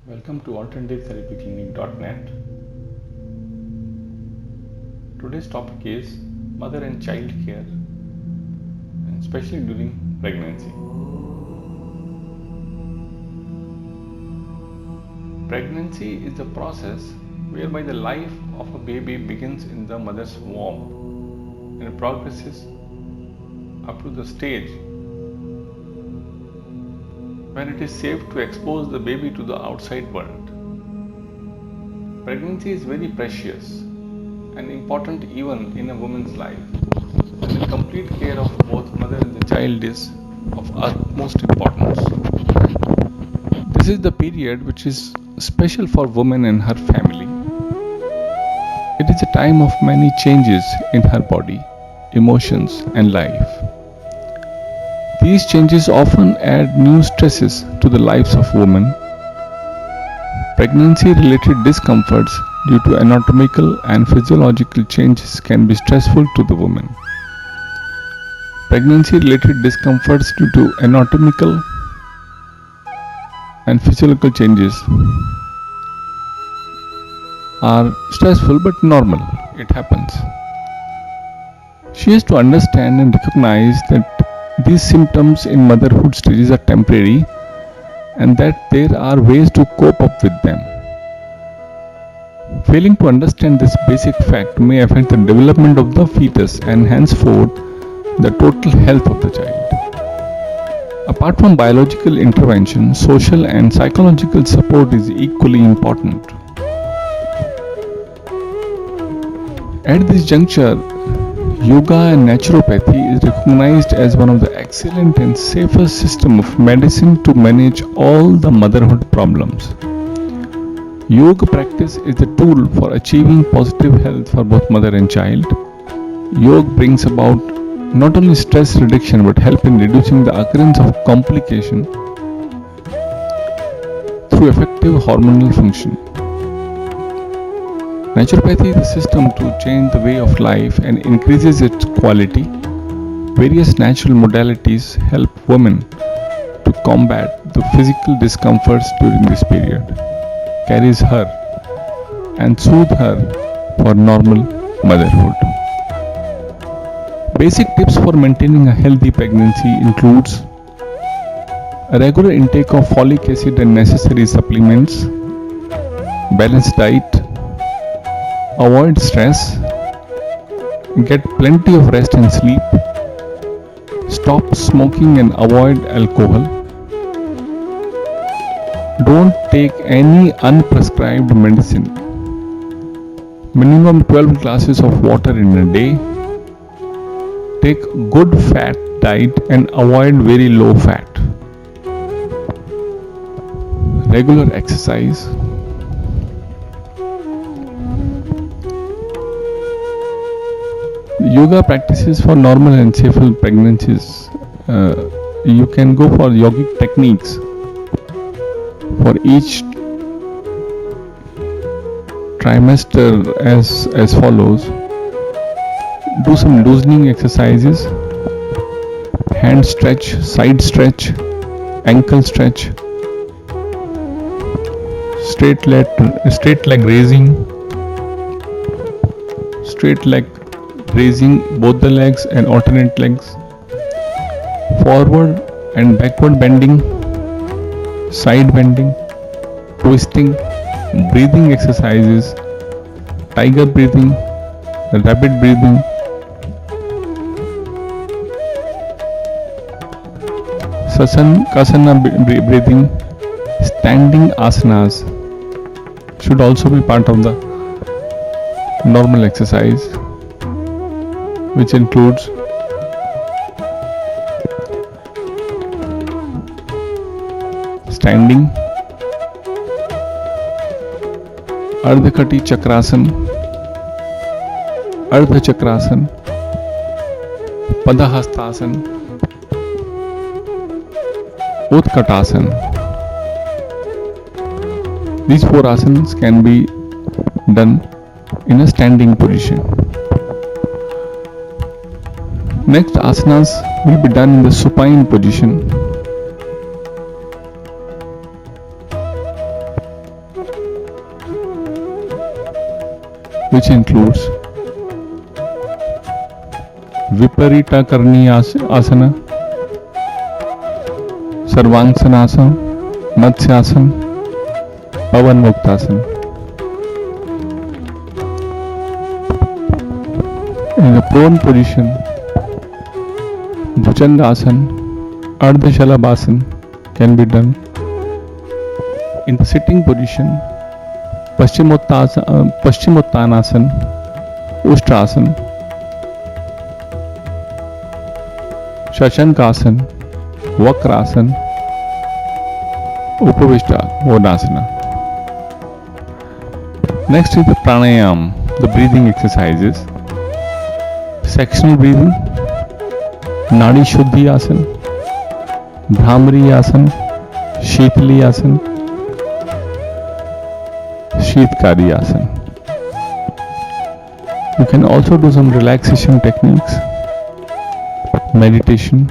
Welcome to AlternativeTherapyClinic.net. Today's topic is mother and child care, and especially during pregnancy. Pregnancy is the process whereby the life of a baby begins in the mother's womb and progresses up to the stage when it is safe to expose the baby to the outside world. Pregnancy is very precious and important even in a woman's life, and the complete care of both mother and the child is of utmost importance. This is the period which is special for woman and her family. It is a time of many changes in her body, emotions, and life. These changes often add new stresses to the lives of women. Pregnancy-related discomforts due to anatomical and physiological changes can be stressful to the woman. Pregnancy-related discomforts due to anatomical and physiological changes are stressful but normal. It happens. She has to understand and recognize that these symptoms in motherhood stages are temporary and that there are ways to cope up with them. Failing to understand this basic fact may affect the development of the fetus and henceforth the total health of the child. Apart from biological intervention, social and psychological support is equally important. At this juncture, yoga and naturopathy is recognized as one of the excellent and safest system of medicine to manage all the motherhood problems. Yoga practice is the tool for achieving positive health for both mother and child. Yoga brings about not only stress reduction but help in reducing the occurrence of complication through effective hormonal function. Naturopathy is a system to change the way of life and increases its quality. Various natural modalities help women to combat the physical discomforts during this period, carries her and soothe her for normal motherhood. Basic tips for maintaining a healthy pregnancy includes a regular intake of folic acid and necessary supplements, balanced diet, avoid stress, get plenty of rest and sleep, stop smoking and avoid alcohol, don't take any unprescribed medicine, minimum 12 glasses of water in a day, take good fat diet and avoid very low fat, regular exercise. Yoga practices for normal and safe pregnancies. You can go for yogic techniques for each trimester as follows. Do some loosening exercises, hand stretch, side stretch, ankle stretch, straight leg raising, straight leg raising both the legs and alternate legs, forward and backward bending, side bending, twisting, breathing exercises, tiger breathing, rabbit breathing, Sasana breathing, standing asanas should also be part of the normal exercise, which includes standing, Ardhakati Chakrasan, Ardha Chakrasan, Padahastasana, Utkatasana. These four asanas can be done in a standing position. Next asanas will be done in the supine position. which includes Viparita Karni Asana, Sarvangsanasana, Matsyasana, Pavan Muktasana. In the prone position, Bhujangasana, Ardha Shalabhasana can be done. In the sitting position, Paschimottanasana, Ushtrasana, Shashankasana, Vakrasana, Upavishta Vodasana. Next is the pranayam, the breathing exercises. Sectional breathing, Nadi Shuddhi Asana, Bhramari Asana, Shitali Asana, Shitkari Asana. You can also do some relaxation techniques, meditation.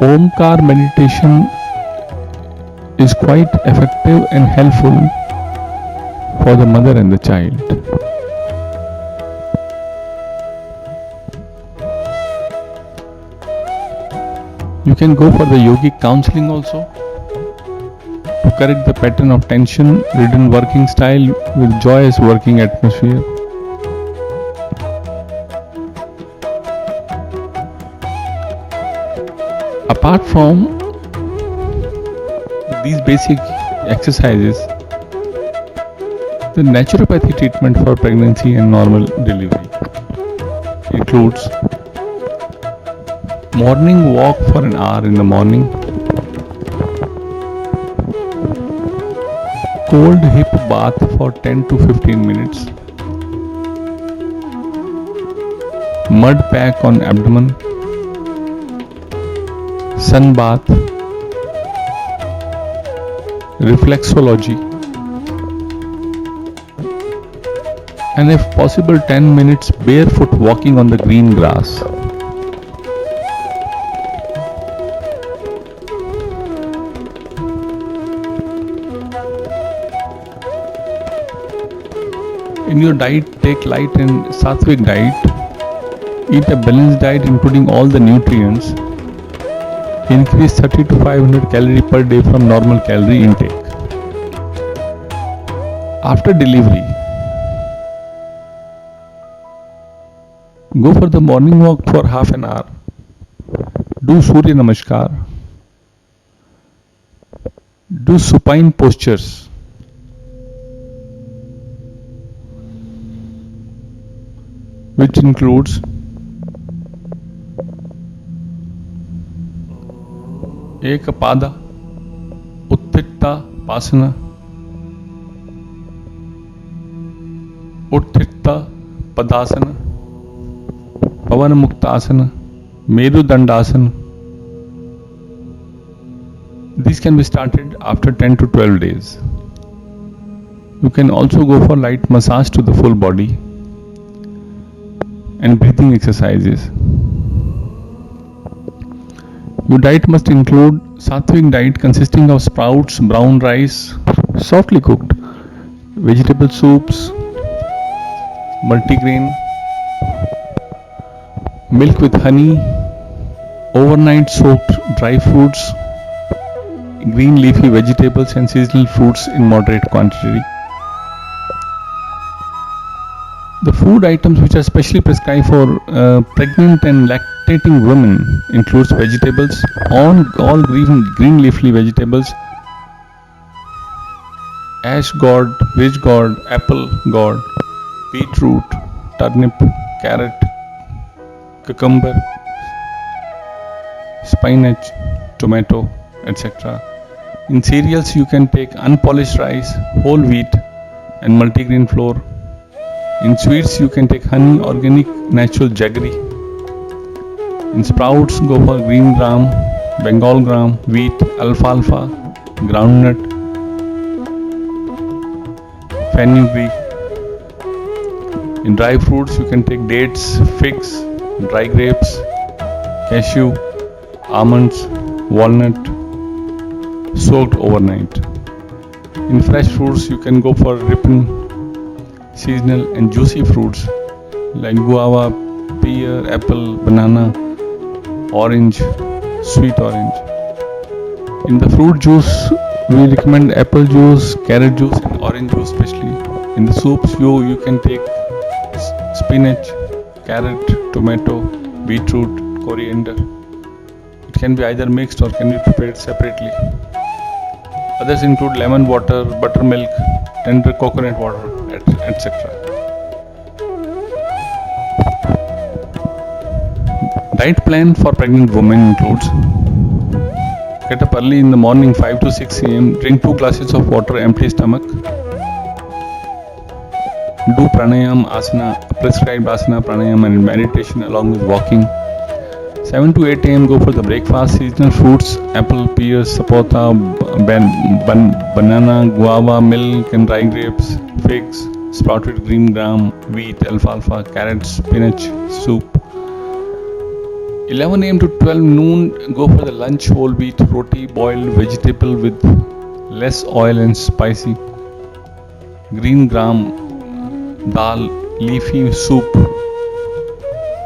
Omkar meditation is quite effective and helpful for the mother and the child. You can go for the yogic counseling also to correct the pattern of tension-ridden working style with joyous working atmosphere. Apart from these basic exercises, the naturopathy treatment for pregnancy and normal delivery includes morning walk for an hour in the morning, cold hip bath for 10 to 15 minutes, mud pack on abdomen, sun bath, reflexology, and if possible 10 minutes barefoot walking on the green grass. In your diet, take light and sattvic diet. Eat a balanced diet including all the nutrients. Increase 30 to 500 calories per day from normal calorie intake. After delivery, go for the morning walk for half an hour. Do Surya Namaskar. Do supine postures. Which includes Ekapada, Utthita Pasana, Utthita Padasana, Pavan Muktasana, Meru Dandasana. These can be started after 10 to 12 days. You can also go for light massage to the full body and breathing exercises. Your diet must include sattvic diet consisting of sprouts, brown rice, softly cooked, vegetable soups, multigrain, milk with honey, overnight soaked dry fruits, green leafy vegetables and seasonal fruits in moderate quantity. The food items which are specially prescribed for pregnant and lactating women includes vegetables, all green leafy vegetables, ash gourd, ridge gourd, apple gourd, beetroot, turnip, carrot, cucumber, spinach, tomato, etc. In cereals you can take unpolished rice, whole wheat and multigrain flour. In sweets you can take honey, organic, natural jaggery. In sprouts go for green gram, Bengal gram, wheat, alfalfa, groundnut, fenugreek. In dry fruits you can take dates, figs, dry grapes, cashew, almonds, walnut, soaked overnight. In fresh fruits, you can go for ripened, seasonal, and juicy fruits like guava, pear, apple, banana, orange, sweet orange. In the fruit juice, we recommend apple juice, carrot juice, and orange juice especially. In the soups, you can take spinach, carrot, tomato, beetroot, coriander. It can be either mixed or can be prepared separately. Others include lemon water, buttermilk, tender coconut water, etc. Diet plan for pregnant women includes: get up early in the morning 5 to 6 am, drink 2 glasses of water empty stomach, do pranayam, asana, prescribed asana, pranayam and meditation along with walking. 7 to 8 am go for the breakfast, seasonal fruits, apple, pears, sapota, banana, guava, milk and dry grapes, figs, sprouted green gram, wheat, alfalfa, carrots, spinach, soup. 11 am to 12 noon go for the lunch, whole wheat, roti, boiled vegetable with less oil and spicy, green gram, dal, leafy soup,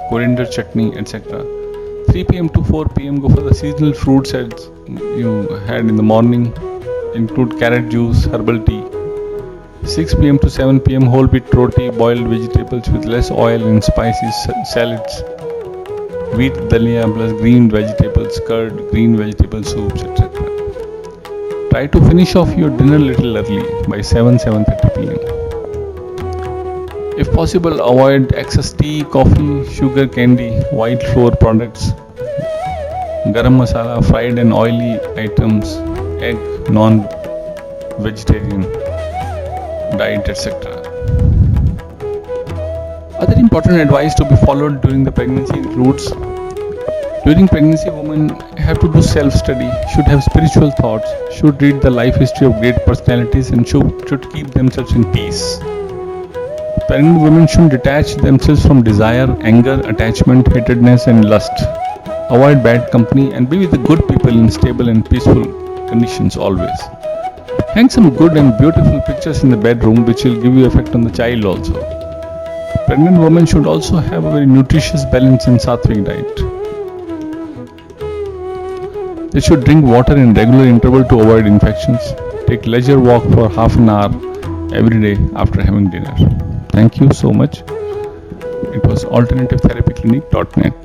coriander chutney, etc. 3 pm to 4 pm go for the seasonal fruits as you had in the morning, include carrot juice, herbal tea. 6 pm to 7 pm whole wheat roti, boiled vegetables with less oil and spicy salads, wheat dalia plus green vegetables, curd, green vegetable soups, etc. Try to finish off your dinner little early by 7:30 pm. If possible, avoid excess tea, coffee, sugar, candy, white flour products, garam masala, fried and oily items, egg, non-vegetarian diet, etc. Other important advice to be followed during the pregnancy includes: during pregnancy, women have to do self-study, should have spiritual thoughts, should read the life history of great personalities and should keep themselves in peace. Pregnant women should detach themselves from desire, anger, attachment, hatredness and lust. Avoid bad company and be with the good people in stable and peaceful conditions always. Hang some good and beautiful pictures in the bedroom which will give you effect on the child also. Pregnant women should also have a very nutritious, balanced and sattvic diet. They should drink water in regular interval to avoid infections. Take leisure walk for half an hour every day after having dinner. Thank you so much. It was alternativetherapyclinic.net.